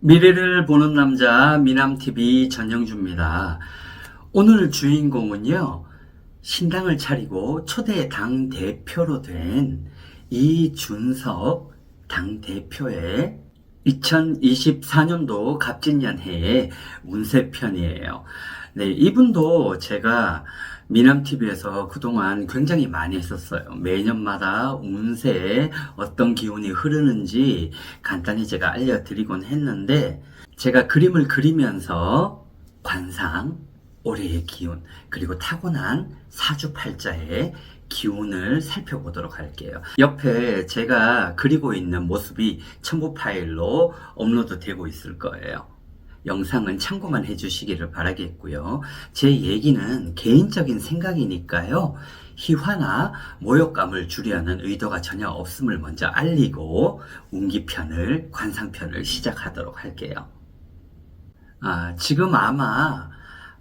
미래를 보는 남자 미남TV 전영주입니다. 오늘 주인공은요, 신당을 차리고 초대 당대표로 된 이준석 당대표의 2024년도 갑진년해의 운세편이에요. 네, 이분도 제가 미남TV에서 그동안 굉장히 많이 했었어요. 매년마다 운세에 어떤 기운이 흐르는지 간단히 제가 알려드리곤 했는데, 제가 그림을 그리면서 관상, 올해의 기운, 그리고 타고난 사주팔자의 기운을 살펴보도록 할게요. 옆에 제가 그리고 있는 모습이 첨부 파일로 업로드 되고 있을 거예요. 영상은 참고만 해주시기를 바라겠고요. 제 얘기는 개인적인 생각이니까요. 희화나 모욕감을 주려는 의도가 전혀 없음을 먼저 알리고 운기편을, 관상편을 시작하도록 할게요. 지금 아마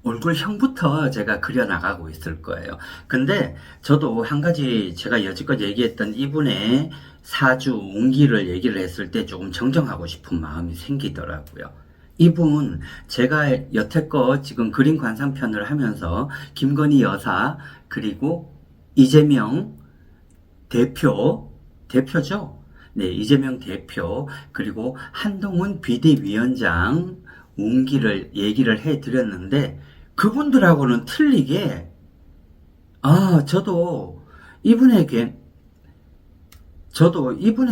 얼굴형부터 제가 그려나가고 있을 거예요. 근데 저도 한 가지 제가 여지껏 얘기했던 이분의 사주, 운기를 얘기를 했을 때 조금 정정하고 싶은 마음이 생기더라고요. 이분 제가 여태껏 지금 그림 관상편을 하면서 김건희 여사 그리고 이재명 대표죠? 네, 이재명 대표 그리고 한동훈 비대위원장 운기를 얘기를 해드렸는데, 그분들하고는 틀리게 저도 이분에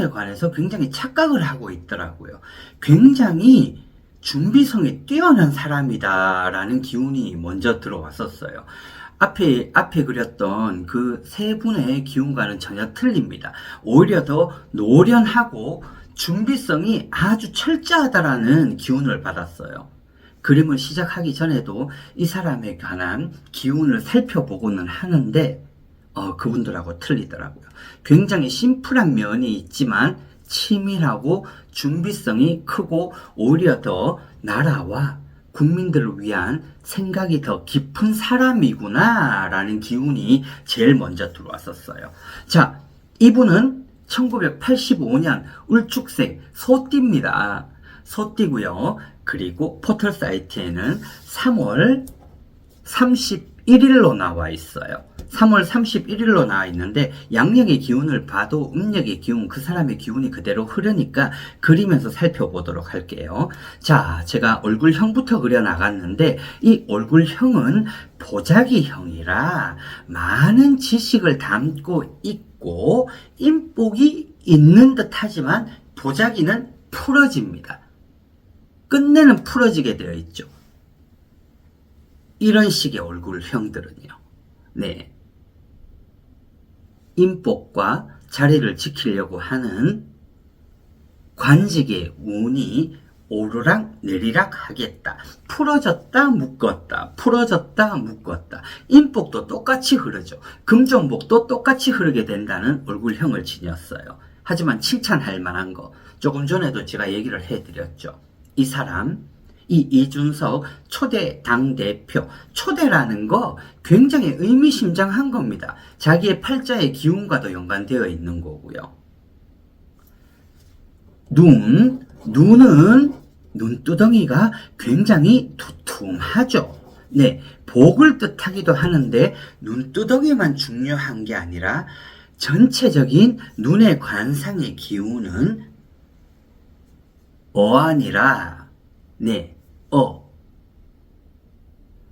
관해서 굉장히 착각을 하고 있더라고요. 굉장히 준비성이 뛰어난 사람이다라는 기운이 먼저 들어왔었어요. 앞에 그렸던 그 세 분의 기운과는 전혀 틀립니다. 오히려 더 노련하고 준비성이 아주 철저하다라는 기운을 받았어요. 그림을 시작하기 전에도 이 사람에 관한 기운을 살펴보고는 하는데, 그분들하고 틀리더라고요. 굉장히 심플한 면이 있지만 치밀하고 준비성이 크고 오히려 더 나라와 국민들을 위한 생각이 더 깊은 사람이구나 라는 기운이 제일 먼저 들어왔었어요. 자, 이분은 1985년 울축생 소띠입니다. 소띠고요. 그리고 포털 사이트에는 3월 31일로 나와 있어요. 3월 31일로 나와 있는데, 양력의 기운을 봐도 음력의 기운, 그 사람의 기운이 그대로 흐르니까 그리면서 살펴보도록 할게요. 자, 제가 얼굴형부터 그려나갔는데, 이 얼굴형은 보자기형이라 많은 지식을 담고 있고 인복이 있는 듯 하지만 보자기는 풀어집니다. 끝내는 풀어지게 되어 있죠. 이런 식의 얼굴형들은요. 네. 인복과 자리를 지키려고 하는 관직의 운이 오르락 내리락 하겠다. 풀어졌다 묶었다. 풀어졌다 묶었다. 인복도 똑같이 흐르죠. 금전복도 똑같이 흐르게 된다는 얼굴형을 지녔어요. 하지만 칭찬할 만한 거, 조금 전에도 제가 얘기를 해드렸죠. 이 사람, 이 이준석 초대 당대표, 초대라는 거 굉장히 의미심장한 겁니다. 자기의 팔자의 기운과도 연관되어 있는 거고요. 눈은 눈두덩이가 굉장히 두툼하죠. 네, 복을 뜻하기도 하는데 눈두덩이만 중요한 게 아니라 전체적인 눈의 관상의 기운은 어안이라, 네,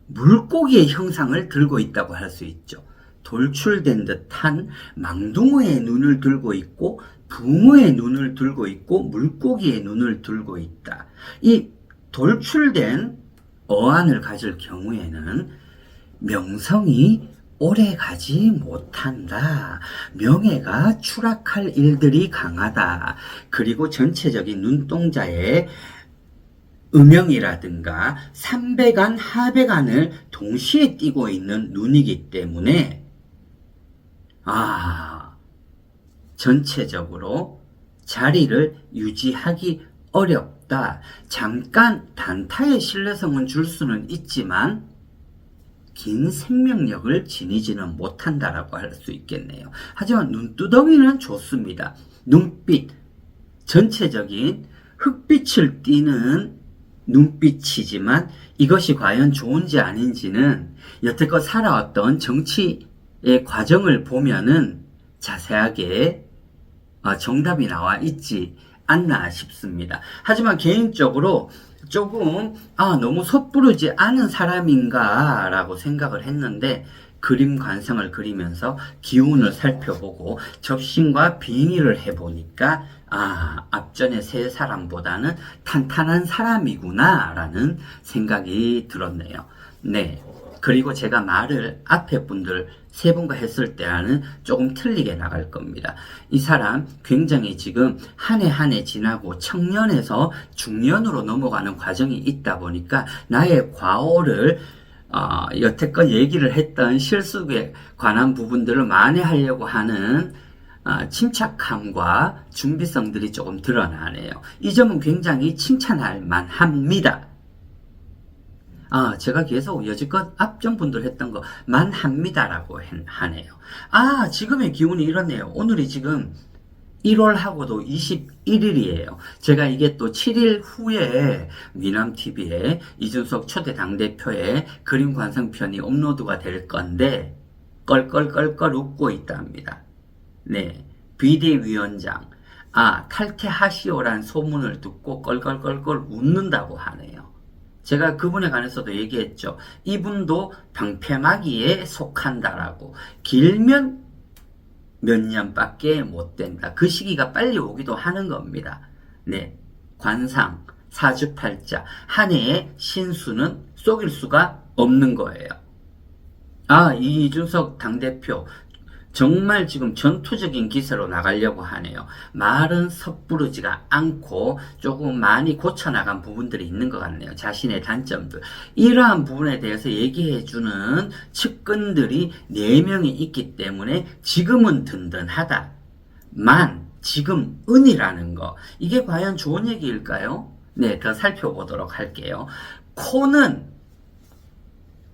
물고기의 형상을 들고 있다고 할 수 있죠. 돌출된 듯한 망둥어의 눈을 들고 있고 붕어의 눈을 들고 있고 물고기의 눈을 들고 있다. 이 돌출된 어안을 가질 경우에는 명성이 오래 가지 못한다. 명예가 추락할 일들이 강하다. 그리고 전체적인 눈동자의 음영이라든가 삼백안, 하백안을 동시에 띄고 있는 눈이기 때문에 전체적으로 자리를 유지하기 어렵다. 잠깐 단타의 신뢰성은 줄 수는 있지만 긴 생명력을 지니지는 못한다라고 할 수 있겠네요. 하지만 눈두덩이는 좋습니다. 눈빛, 전체적인 흑빛을 띠는 눈빛이지만 이것이 과연 좋은지 아닌지는 여태껏 살아왔던 정치의 과정을 보면은 자세하게 정답이 나와 있지 않나 싶습니다. 하지만 개인적으로 조금 너무 섣부르지 않은 사람인가 라고 생각을 했는데 그림 관상을 그리면서 기운을 살펴보고 접신과 빙의를 해보니까 앞전에 세 사람보다는 탄탄한 사람이구나 라는 생각이 들었네요. 네. 그리고 제가 말을 앞에 분들 세 분과 했을 때와는 조금 틀리게 나갈 겁니다. 이 사람 굉장히 지금 한 해 한 해 지나고 청년에서 중년으로 넘어가는 과정이 있다 보니까 나의 과오를 여태껏 얘기를 했던 실수에 관한 부분들을 만회하려고 하는 침착함과 준비성들이 조금 드러나네요. 이 점은 굉장히 칭찬할 만합니다. 제가 계속 여지껏 앞전분들 했던 거 만합니다라고 하네요. 지금의 기운이 이렇네요. 오늘이 지금 1월하고도 21일이에요. 제가 이게 또 7일 후에 미남TV에 이준석 초대 당대표의 그림 관상편이 업로드가 될 건데 껄껄껄껄 웃고 있답니다. 네, 비대위원장 탈퇴하시오란 소문을 듣고 껄껄껄껄 웃는다고 하네요. 제가 그분에 관해서도 얘기했죠. 이분도 방패막이에 속한다라고. 길면 몇 년밖에 못 된다. 그 시기가 빨리 오기도 하는 겁니다. 네, 관상, 사주팔자, 한 해의 신수는 속일 수가 없는 거예요. 이준석 당대표 정말 지금 전투적인 기세로 나가려고 하네요. 말은 섣부르지가 않고 조금 많이 고쳐나간 부분들이 있는 것 같네요. 자신의 단점들. 이러한 부분에 대해서 얘기해주는 측근들이 4명이 있기 때문에 지금은 든든하다. 지금 은이라는 거. 이게 과연 좋은 얘기일까요? 네, 더 살펴보도록 할게요. 코는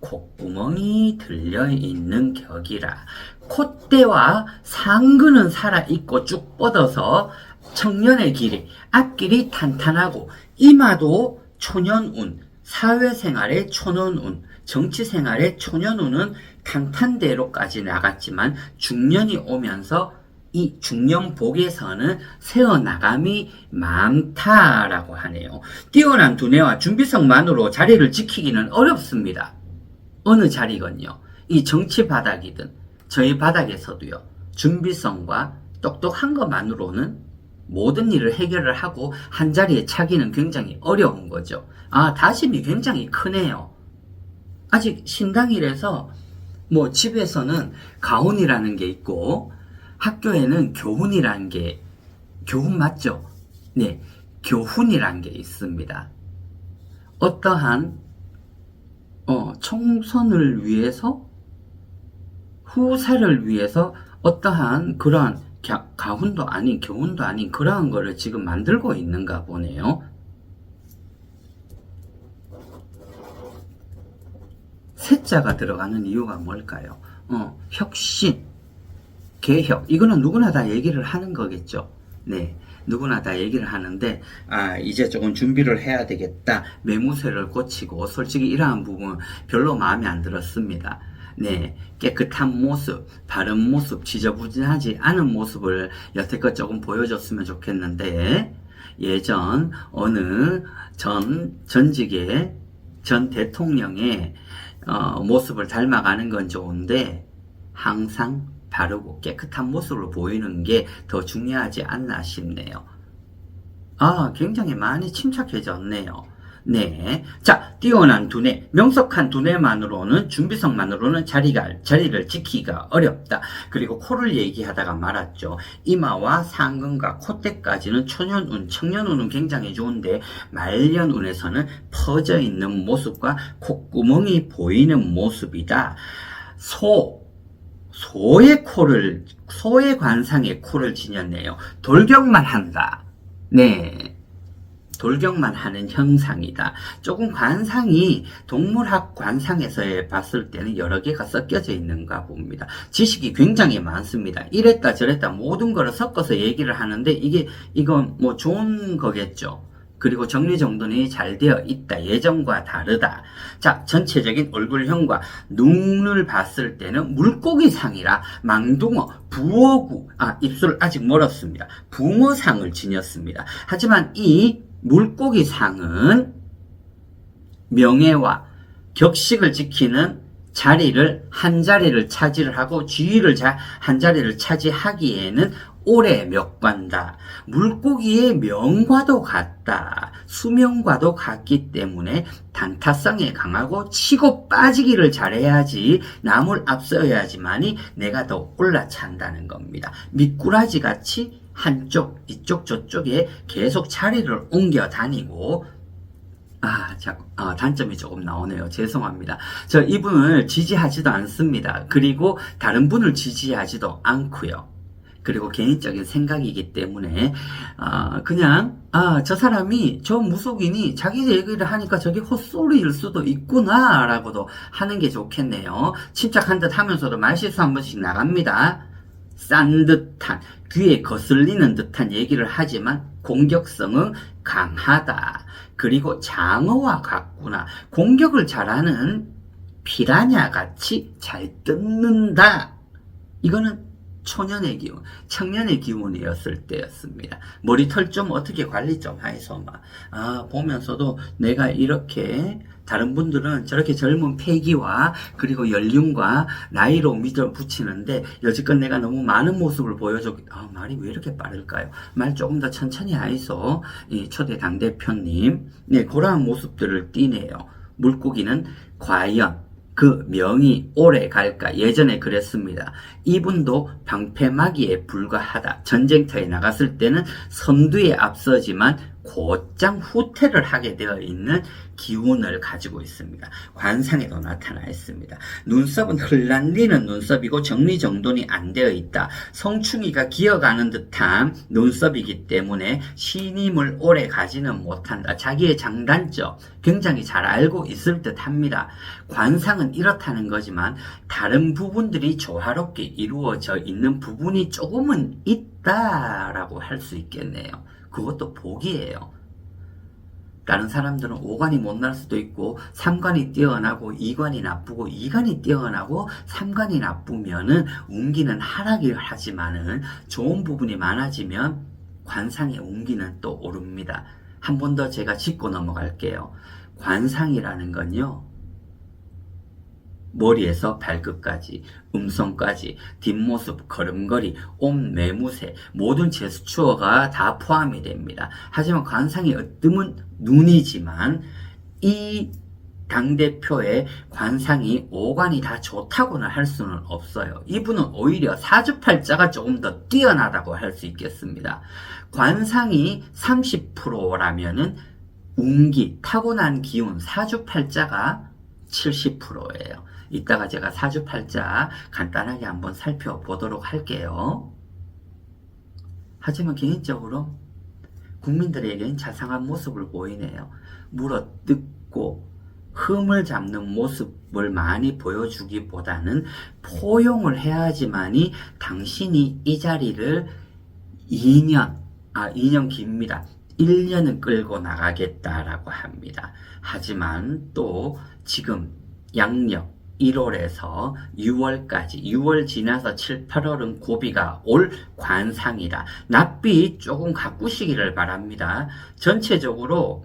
콧구멍이 들려있는 격이라 콧대와 상근은 살아있고 쭉 뻗어서 청년의 길이 앞길이 탄탄하고 이마도 초년운, 사회생활의 초년운, 정치생활의 초년운은 탄탄대로까지 나갔지만 중년이 오면서 이 중년복에서는 새어나감이 많다라고 하네요. 뛰어난 두뇌와 준비성만으로 자리를 지키기는 어렵습니다. 어느 자리건요. 이 정치 바닥이든 저희 바닥에서도요. 준비성과 똑똑한 것만으로는 모든 일을 해결을 하고 한 자리에 차기는 굉장히 어려운 거죠. 다짐이 굉장히 크네요. 아직 신당일에서 집에서는 가훈이라는 게 있고 학교에는 교훈이라는 게 교훈 맞죠? 네, 교훈이라는 게 있습니다. 어떠한 총선을 위해서 후세를 위해서 어떠한 그러한 가훈도 아닌 교훈도 아닌 그러한 거를 지금 만들고 있는가 보네요. 세자가 들어가는 이유가 뭘까요? 혁신, 개혁, 이거는 누구나 다 얘기를 하는 거겠죠. 네, 누구나 다 얘기를 하는데 이제 조금 준비를 해야 되겠다. 매무새를 고치고 솔직히 이러한 부분 별로 마음에 안 들었습니다. 네, 깨끗한 모습, 바른 모습, 지저분하지 않은 모습을 여태껏 조금 보여줬으면 좋겠는데 예전 어느 전직의 전 대통령의 모습을 닮아가는 건 좋은데 항상 바르고 깨끗한 모습으로 보이는 게 더 중요하지 않나 싶네요. 굉장히 많이 침착해졌네요. 네. 자, 뛰어난 두뇌, 명석한 두뇌만으로는, 준비성만으로는 자리를 지키기가 어렵다. 그리고 코를 얘기하다가 말았죠. 이마와 상근과 콧대까지는 초년운, 청년운은 굉장히 좋은데, 말년운에서는 퍼져 있는 모습과 콧구멍이 보이는 모습이다. 소의 관상에 코를 지녔네요. 돌격만 한다. 네. 돌격만 하는 형상이다. 조금 관상이 동물학 관상에서 봤을 때는 여러 개가 섞여져 있는가 봅니다. 지식이 굉장히 많습니다. 이랬다 저랬다 모든 거를 섞어서 얘기를 하는데 이건 좋은 거겠죠. 그리고 정리정돈이 잘 되어 있다. 예전과 다르다. 자, 전체적인 얼굴형과 눈을 봤을 때는 물고기상이라 망둥어, 부어구, 입술 아직 멀었습니다. 붕어상을 지녔습니다. 하지만 이 물고기상은 명예와 격식을 지키는 자리를 한 자리를 차지를 하고 지위를 한 자리를 차지하기에는 오래 몇 관다. 물고기의 명과도 같다. 수명과도 같기 때문에 단타성에 강하고 치고 빠지기를 잘해야지 남을 앞서야지만이 내가 더 올라찬다는 겁니다. 미꾸라지 같이 한쪽 이쪽 저쪽에 계속 자리를 옮겨 다니고 단점이 조금 나오네요. 죄송합니다. 이분을 지지하지도 않습니다. 그리고 다른 분을 지지하지도 않고요. 그리고 개인적인 생각이기 때문에 저 사람이 저 무속인이 자기 얘기를 하니까 저게 헛소리일 수도 있구나 라고도 하는 게 좋겠네요. 침착한 듯 하면서도 말실수 한 번씩 나갑니다. 싼 듯한, 귀에 거슬리는 듯한 얘기를 하지만 공격성은 강하다. 그리고 장어와 같구나. 공격을 잘하는 피라냐 같이 잘 뜯는다. 이거는 초년의 기운, 청년의 기운이었을 때였습니다. 머리털 좀 어떻게 관리 좀 해서 보면서도 내가 이렇게 다른 분들은 저렇게 젊은 패기와 그리고 연륜과 나이로 밀어붙이는데 여지껏 내가 너무 많은 모습을 보여줬기 말이 왜 이렇게 빠를까요? 말 조금 더 천천히 하이소. 초대 당대표님, 그러한 모습들을 띠네요. 물고기는 과연 그 명이 오래 갈까? 예전에 그랬습니다. 이분도 방패막이에 불과하다. 전쟁터에 나갔을 때는 선두에 앞서지만 곧장 후퇴를 하게 되어 있는 기운을 가지고 있습니다. 관상에도 나타나 있습니다. 눈썹은 흘란리는 눈썹이고 정리정돈이 안 되어 있다. 성충이가 기어가는 듯한 눈썹이기 때문에 신임을 오래 가지는 못한다. 자기의 장단점 굉장히 잘 알고 있을 듯 합니다. 관상은 이렇다는 거지만 다른 부분들이 조화롭게 이루어져 있는 부분이 조금은 있다라고 할 수 있겠네요. 그것도 복이에요. 다른 사람들은 5관이 못날 수도 있고 3관이 뛰어나고 2관이 나쁘고 2관이 뛰어나고 3관이 나쁘면은 운기는 하락을 하지만은 좋은 부분이 많아지면 관상의 운기는 또 오릅니다. 한 번 더 제가 짚고 넘어갈게요. 관상이라는 건요, 머리에서 발끝까지, 음성까지, 뒷모습, 걸음걸이, 옷 매무새, 모든 제스처가 다 포함이 됩니다. 하지만 관상이 으뜸은 눈이지만 이 당대표의 관상이 5관이 다 좋다고는 할 수는 없어요. 이분은 오히려 사주팔자가 조금 더 뛰어나다고 할 수 있겠습니다. 관상이 30%라면은 운기, 타고난 기운, 사주팔자가 70%예요. 이따가 제가 사주팔자 간단하게 한번 살펴보도록 할게요. 하지만 개인적으로 국민들에게는 자상한 모습을 보이네요. 물어뜯고 흠을 잡는 모습을 많이 보여주기보다는 포용을 해야지만이 당신이 이 자리를 2년 깁니다. 1년은 끌고 나가겠다라고 합니다. 하지만 또 지금 양력 1월에서 6월까지 6월 지나서 7, 8월은 고비가 올 관상이라 낯빛 조금 가꾸시기를 바랍니다. 전체적으로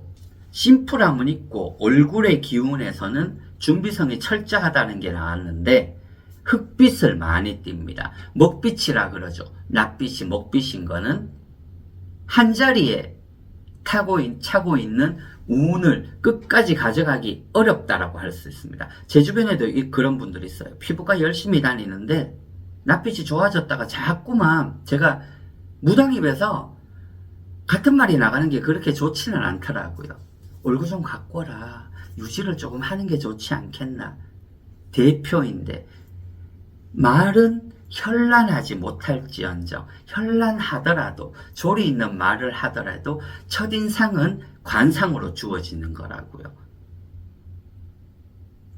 심플함은 있고 얼굴의 기운에서는 준비성이 철저하다는 게 나왔는데 흑빛을 많이 띱니다. 먹빛이라 그러죠. 낯빛이 먹빛인 거는 한자리에 차고 있는 운을 끝까지 가져가기 어렵다라고 할 수 있습니다. 제 주변에도 그런 분들이 있어요. 피부과 열심히 다니는데 낯빛이 좋아졌다가 자꾸만 제가 무당입에서 같은 말이 나가는 게 그렇게 좋지는 않더라고요. 얼굴 좀 가꿔라. 유지를 조금 하는 게 좋지 않겠나. 대표인데 말은 현란하지 못할지언정 현란하더라도 조리 있는 말을 하더라도 첫인상은 관상으로 주어지는 거라고요.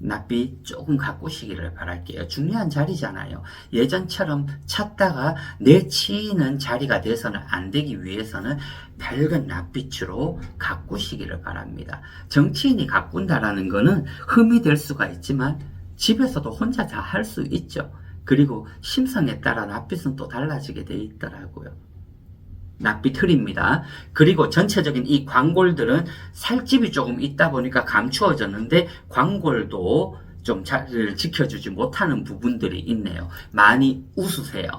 낯빛 조금 가꾸시기를 바랄게요. 중요한 자리잖아요. 예전처럼 찾다가 내치는 자리가 돼서는 안 되기 위해서는 밝은 낯빛으로 가꾸시기를 바랍니다. 정치인이 가꾼다라는 거는 흠이 될 수가 있지만 집에서도 혼자 다 할 수 있죠. 그리고 심성에 따라 낯빛은 또 달라지게 돼 있더라고요. 낯빛 흐립니다. 그리고 전체적인 이 광골들은 살집이 조금 있다 보니까 감추어졌는데 광골도 좀 잘 지켜주지 못하는 부분들이 있네요. 많이 웃으세요.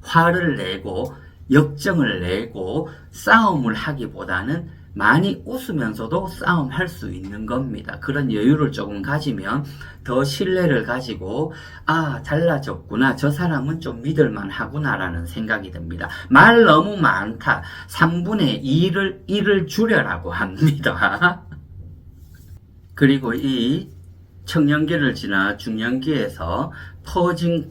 화를 내고 역정을 내고 싸움을 하기보다는 많이 웃으면서도 싸움할 수 있는 겁니다. 그런 여유를 조금 가지면 더 신뢰를 가지고 달라졌구나. 저 사람은 좀 믿을만 하구나라는 생각이 듭니다. 말 너무 많다. 3분의 1을 줄여라고 합니다. 그리고 이 청년기를 지나 중년기에서 퍼진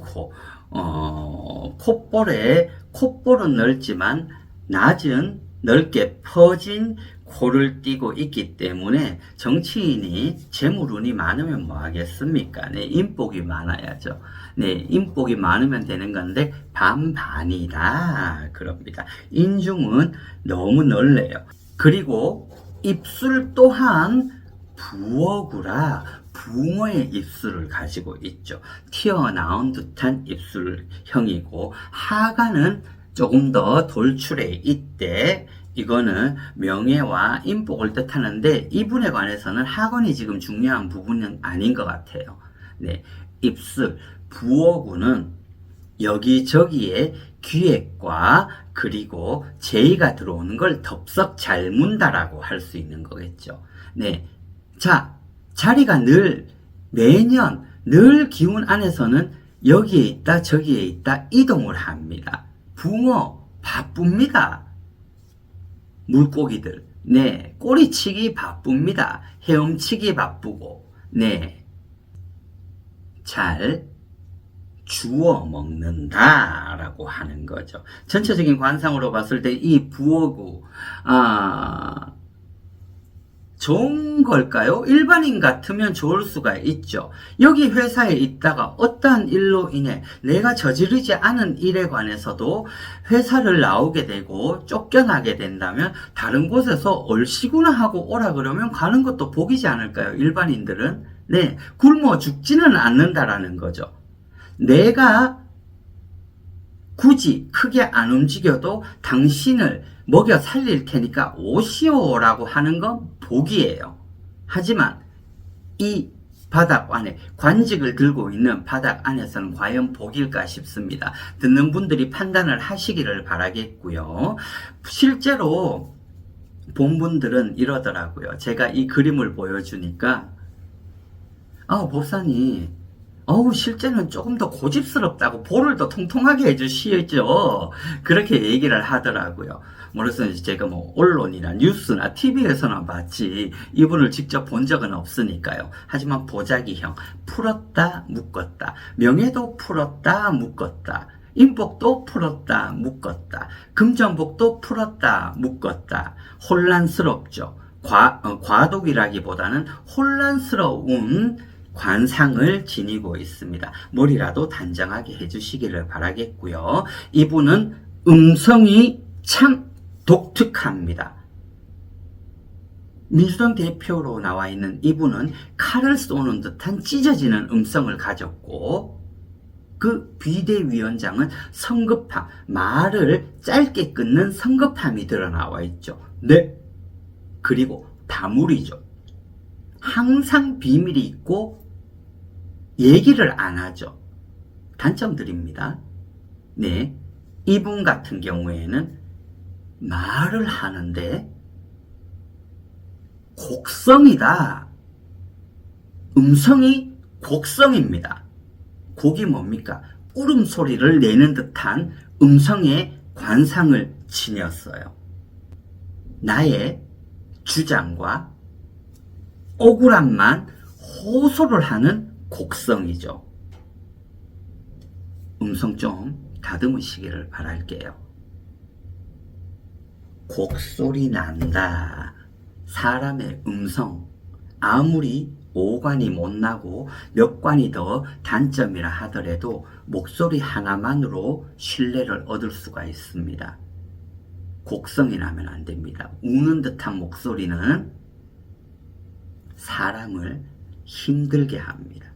콧볼은 넓지만 낮은 넓게 퍼진 코를 띠고 있기 때문에 정치인이 재물운이 많으면 뭐 하겠습니까? 네, 인복이 많아야죠. 네, 인복이 많으면 되는 건데 반반이다 그럽니다. 인중은 너무 넓네요. 그리고 입술 또한 부어구라 붕어의 입술을 가지고 있죠. 튀어나온 듯한 입술형이고 하관은 조금 더 돌출해 있대. 이거는 명예와 인복을 뜻하는데 이분에 관해서는 하관이 지금 중요한 부분은 아닌 것 같아요. 네, 입술, 부어구는 여기저기에 기획과 그리고 제의가 들어오는 걸 덥석 잘 문다라고 할 수 있는 거겠죠. 네, 자, 자리가 매년 늘 기운 안에서는 여기에 있다 저기에 있다 이동을 합니다. 붕어 바쁩니다. 물고기들 네 꼬리치기 바쁩니다. 헤엄치기 바쁘고 네 잘 주워 먹는다 라고 하는 거죠. 전체적인 관상으로 봤을 때 이 부어구 좋은 걸까요? 일반인 같으면 좋을 수가 있죠. 여기 회사에 있다가 어떠한 일로 인해 내가 저지르지 않은 일에 관해서도 회사를 나오게 되고 쫓겨나게 된다면 다른 곳에서 얼씨구나 하고 오라 그러면 가는 것도 복이지 않을까요? 일반인들은. 네, 굶어 죽지는 않는다라는 거죠. 내가 굳이 크게 안 움직여도 당신을 먹여 살릴 테니까 오시오라고 하는 건 복이에요. 하지만 이 바닥 안에 관직을 들고 있는 바닥 안에서는 과연 복일까 싶습니다. 듣는 분들이 판단을 하시기를 바라겠고요. 실제로 본 분들은 이러더라고요. 제가 이 그림을 보여주니까 법사님 실제는 조금 더 고집스럽다고 볼을 더 통통하게 해주시죠. 그렇게 얘기를 하더라고요. 그래서 제가 언론이나 뉴스나 TV에서나 봤지 이분을 직접 본 적은 없으니까요. 하지만 보자기형 풀었다 묶었다 명예도 풀었다 묶었다 인복도 풀었다 묶었다 금전복도 풀었다 묶었다 혼란스럽죠. 과독이라기보다는 혼란스러운 관상을 지니고 있습니다. 머리라도 단정하게 해주시기를 바라겠고요. 이분은 음성이 참 독특합니다. 민주당 대표로 나와 있는 이분은 칼을 쏘는 듯한 찢어지는 음성을 가졌고 그 비대위원장은 성급함, 말을 짧게 끊는 성급함이 드러나와 있죠. 네. 그리고 다물이죠. 항상 비밀이 있고 얘기를 안 하죠. 단점들입니다. 네, 이분 같은 경우에는 말을 하는데 곡성이다. 음성이 곡성입니다. 곡이 뭡니까? 울음소리를 내는 듯한 음성의 관상을 지녔어요. 나의 주장과 억울함만 호소를 하는 곡성이죠. 음성 좀 다듬으시기를 바랄게요. 곡소리 난다. 사람의 음성 아무리 오관이 못 나고 몇 관이 더 단점이라 하더라도 목소리 하나만으로 신뢰를 얻을 수가 있습니다. 곡성이 나면 안 됩니다. 우는 듯한 목소리는 사람을 힘들게 합니다.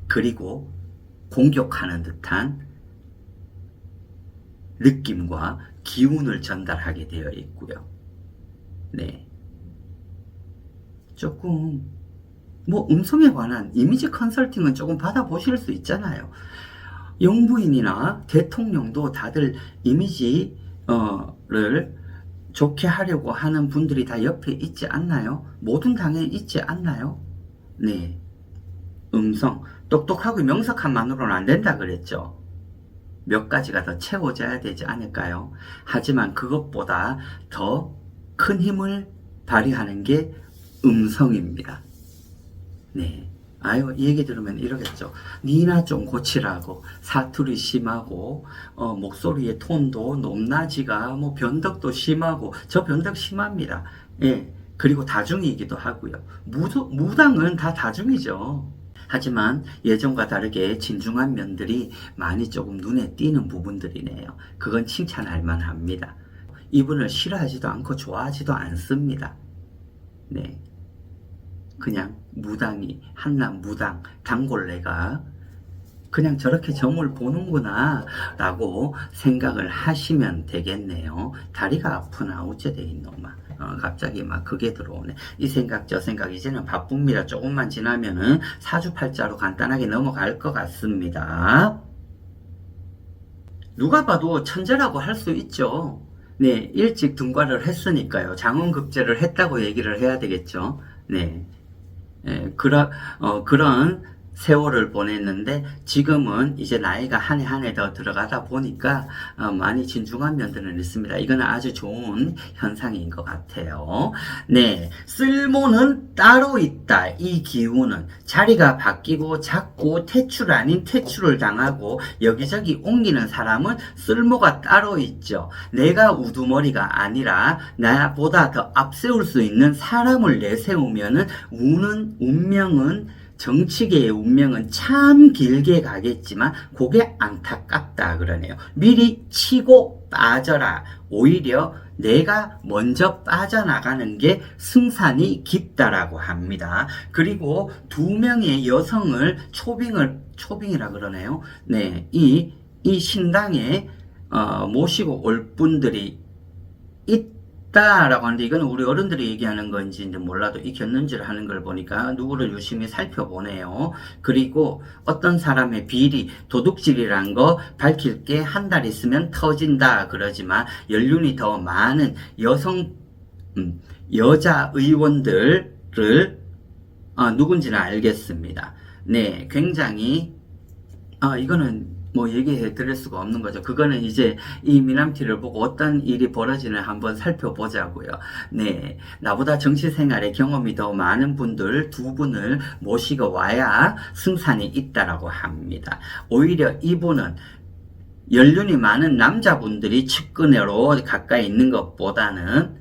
그리고 공격하는 듯한 느낌과 기운을 전달하게 되어 있고요. 네. 조금 음성에 관한 이미지 컨설팅은 조금 받아보실 수 있잖아요. 영부인이나 대통령도 다들 이미지를 좋게 하려고 하는 분들이 다 옆에 있지 않나요? 모든 당에 있지 않나요? 네. 음성, 똑똑하고 명석함만으로는 안 된다 그랬죠. 몇 가지가 더 채워져야 되지 않을까요? 하지만 그것보다 더 큰 힘을 발휘하는 게 음성입니다. 네. 아유, 이 얘기 들으면 이러겠죠. 니나 좀 고치라고. 사투리 심하고, 목소리의 톤도 높낮이가, 변덕도 심하고, 저 변덕 심합니다. 예. 그리고 다중이기도 하고요. 무당은 다 다중이죠. 하지만 예전과 다르게 진중한 면들이 많이 조금 눈에 띄는 부분들이네요. 그건 칭찬할 만합니다. 이분을 싫어하지도 않고 좋아하지도 않습니다. 네. 그냥 무당이, 한남 무당, 단골레가 그냥 저렇게 점을 보는구나 라고 생각을 하시면 되겠네요. 다리가 아프나 어째 돼 있노마. 갑자기 막 그게 들어오네. 이 생각 저 생각 이제는 바쁩니다. 조금만 지나면은 사주팔자로 간단하게 넘어갈 것 같습니다. 누가 봐도 천재라고 할 수 있죠. 네, 일찍 등과를 했으니까요. 장원급제를 했다고 얘기를 해야 되겠죠. 네. 그런 세월을 보냈는데 지금은 이제 나이가 한 해 한 해 더 들어가다 보니까 많이 진중한 면들은 있습니다. 이거는 아주 좋은 현상인 것 같아요. 네, 쓸모는 따로 있다. 이 기운은 자리가 바뀌고 자꾸 퇴출 아닌 퇴출을 당하고 여기저기 옮기는 사람은 쓸모가 따로 있죠. 내가 우두머리가 아니라 나보다 더 앞세울 수 있는 사람을 내세우면은 운명은 정치계의 운명은 참 길게 가겠지만 그게 안타깝다 그러네요. 미리 치고 빠져라. 오히려 내가 먼저 빠져나가는 게 승산이 깊다라고 합니다. 그리고 2명의 여성을 초빙이라 그러네요. 네, 이 신당에 모시고 올 분들이 있다라고 하는데 이거는 우리 어른들이 얘기하는 건지 몰라도 이 곁눈질 하는 걸 보니까 누구를 유심히 살펴보네요. 그리고 어떤 사람의 비리, 도둑질이란 거 밝힐 게 한 달 있으면 터진다 그러지만 연륜이 더 많은 여자 의원들을 누군지는 알겠습니다. 네, 굉장히 이거는 얘기해 드릴 수가 없는 거죠. 그거는 이제 이 미남티를 보고 어떤 일이 벌어지나 한번 살펴보자고요. 네. 나보다 정치 생활에 경험이 더 많은 분들 2분을 모시고 와야 승산이 있다라고 합니다. 오히려 이분은 연륜이 많은 남자분들이 측근으로 가까이 있는 것보다는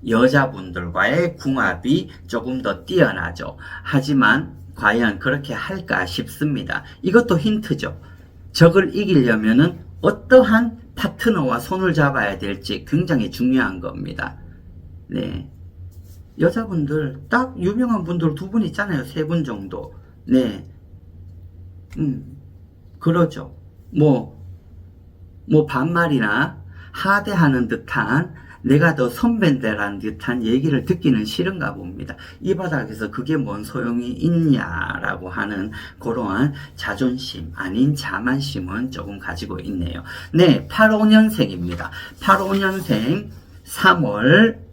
여자분들과의 궁합이 조금 더 뛰어나죠. 하지만 과연 그렇게 할까 싶습니다. 이것도 힌트죠. 적을 이기려면은 어떠한 파트너와 손을 잡아야 될지 굉장히 중요한 겁니다. 네. 여자분들 딱 유명한 분들 2분 있잖아요. 3분 정도. 네. 그러죠. 반말이나 하대하는 듯한 내가 더 선배인데라는 듯한 얘기를 듣기는 싫은가 봅니다. 이 바닥에서 그게 뭔 소용이 있냐라고 하는 그러한 자존심 아닌 자만심은 조금 가지고 있네요. 네, 85년생입니다. 85년생 3월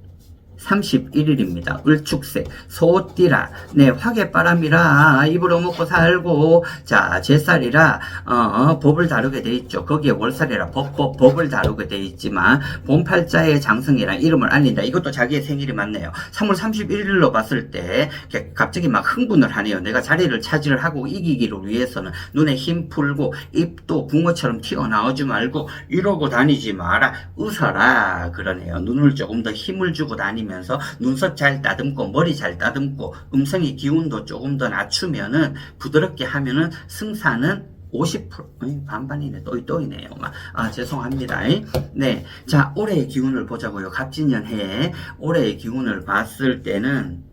31일입니다. 을축색 소띠라 네 화개바람이라 입으로 먹고 살고 자 제살이라 법을 다루게 돼 있죠. 거기에 월살이라 법을 다루게 돼 있지만 본팔자의 장성이란 이름을 알린다. 이것도 자기의 생일이 맞네요. 3월 31일로 봤을 때 갑자기 막 흥분을 하네요. 내가 자리를 차지를 하고 이기기를 위해서는 눈에 힘 풀고 입도 붕어처럼 튀어나오지 말고 이러고 다니지 마라. 웃어라 그러네요. 눈을 조금 더 힘을 주고 다니면 하면서 눈썹 잘 다듬고 머리 잘 다듬고 음성의 기운도 조금 더 낮추면은 부드럽게 하면은 승산은 50% 반반이네. 또이네요. 죄송합니다. 네. 자, 올해의 기운을 보자고요. 갑진년 해에 올해의 기운을 봤을 때는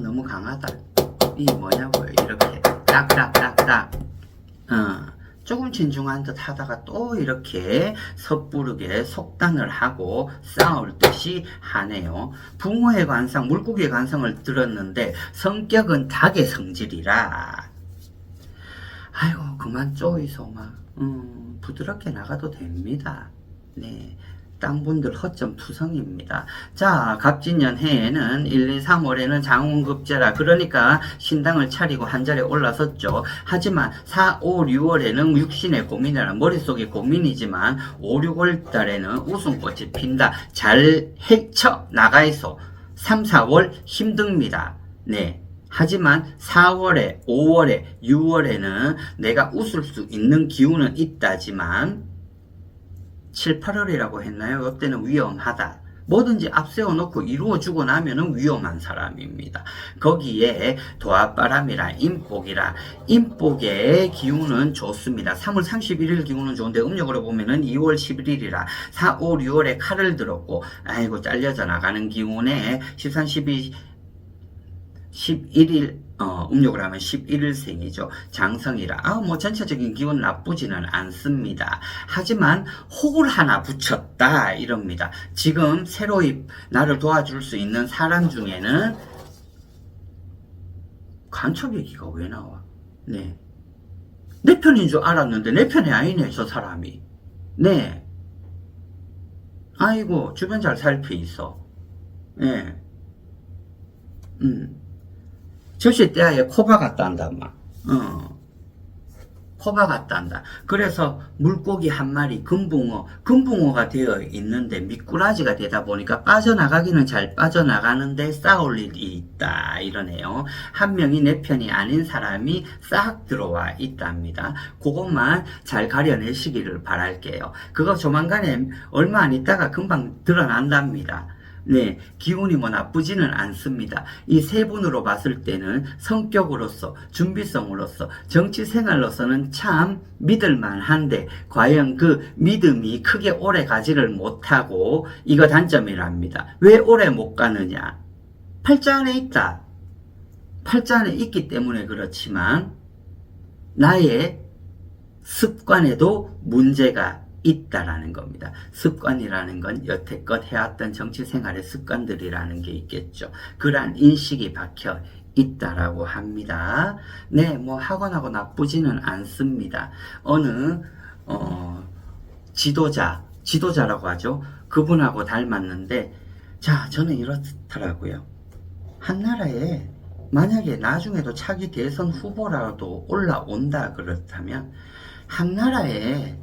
너무 강하다. 이 뭐냐고요. 이렇게 딱딱딱딱 조금 진중한 듯 하다가 또 이렇게 섣부르게 속단을 하고 싸울 듯이 하네요. 붕어의 관상, 물고기의 관상을 들었는데 성격은 닭의 성질이라 아이고 그만 쪼이소 부드럽게 나가도 됩니다. 네. 땅분들 허점 투성입니다. 자, 갑진년 해에는 1, 2, 3월에는 장운급제라 그러니까 신당을 차리고 한 자리에 올라섰죠. 하지만 4, 5, 6월에는 육신의 고민이라 머릿속에 고민이지만 5, 6월 달에는 웃음꽃이 핀다. 잘 헤쳐 나가이소. 3, 4월 힘듭니다. 네. 하지만 4월에, 5월에, 6월에는 내가 웃을 수 있는 기운은 있다지만 7, 8월이라고 했나요? 이때는 위험하다. 뭐든지 앞세워놓고 이루어주고 나면은 위험한 사람입니다. 거기에 도합바람이라 인복이라 인복의 기운은 좋습니다. 3월 31일 기운은 좋은데 음력으로 보면은 2월 11일이라 4, 5, 6월에 칼을 들었고 아이고 잘려져 나가는 기운에 13, 12, 11일 음력으로 하면 11일생이죠. 장성이라 전체적인 기운 나쁘지는 않습니다. 하지만 혹을 하나 붙였다 이럽니다. 지금 새로이 나를 도와줄 수 있는 사람 중에는 간첩 얘기가 왜 나와? 네. 내 편인 줄 알았는데 내 편이 아니네 저 사람이. 네. 아이고 주변 잘 살피 있어. 네. 접시 때에 코바 갔다 한다, 코바 갔다 한다. 그래서 물고기 한 마리, 금붕어가 되어 있는데 미꾸라지가 되다 보니까 빠져나가기는 잘 빠져나가는데 싸울 일이 있다. 이러네요. 한 명이 내 편이 아닌 사람이 싹 들어와 있답니다. 그것만 잘 가려내시기를 바랄게요. 그거 조만간에 얼마 안 있다가 금방 드러난답니다. 네, 기운이 나쁘지는 않습니다. 이 세 분으로 봤을 때는 성격으로서, 준비성으로서, 정치 생활로서는 참 믿을만한데 과연 그 믿음이 크게 오래 가지를 못하고 이거 단점이랍니다. 왜 오래 못 가느냐? 팔자 안에 있다. 팔자 안에 있기 때문에 그렇지만 나의 습관에도 문제가 있다라는 겁니다. 습관이라는 건 여태껏 해왔던 정치생활의 습관들이라는 게 있겠죠. 그러한 인식이 박혀 있다라고 합니다. 네, 하거나고 나쁘지는 않습니다. 어느 지도자라고 하죠. 그분하고 닮았는데 자, 저는 이렇더라고요. 한 나라에 만약에 나중에도 차기 대선 후보라도 올라온다 그렇다면 한 나라에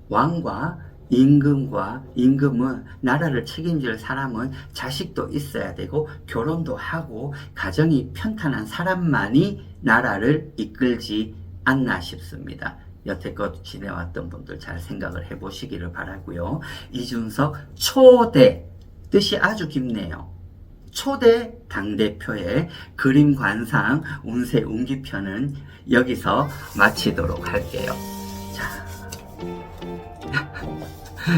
왕과 임금은 나라를 책임질 사람은 자식도 있어야 되고 결혼도 하고 가정이 편탄한 사람만이 나라를 이끌지 않나 싶습니다. 여태껏 지내왔던 분들 잘 생각을 해보시기를 바라고요. 이준석 초대 뜻이 아주 깊네요. 초대 당대표의 그림 관상 운세 운기편은 여기서 마치도록 할게요.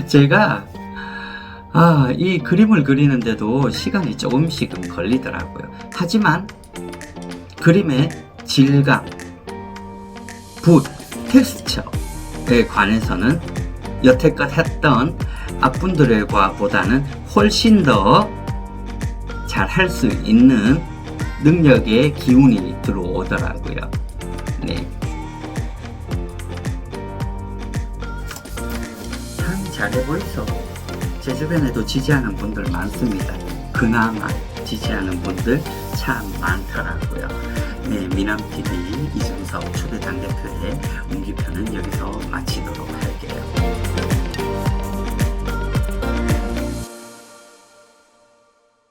제가 이 그림을 그리는데도 시간이 조금씩은 걸리더라고요. 하지만 그림의 질감, 붓, 텍스처에 관해서는 여태껏 했던 앞분들과 보다는 훨씬 더 잘 할 수 있는 능력의 기운이 들어오더라고요. 네. 잘해 보이소. 제 주변에도 지지하는 분들 많습니다. 그나마 지지하는 분들 참 많더라고요. 네, 미남TV 이준석 초대 당대표의 운기편은 여기서 마치도록 하겠습니다.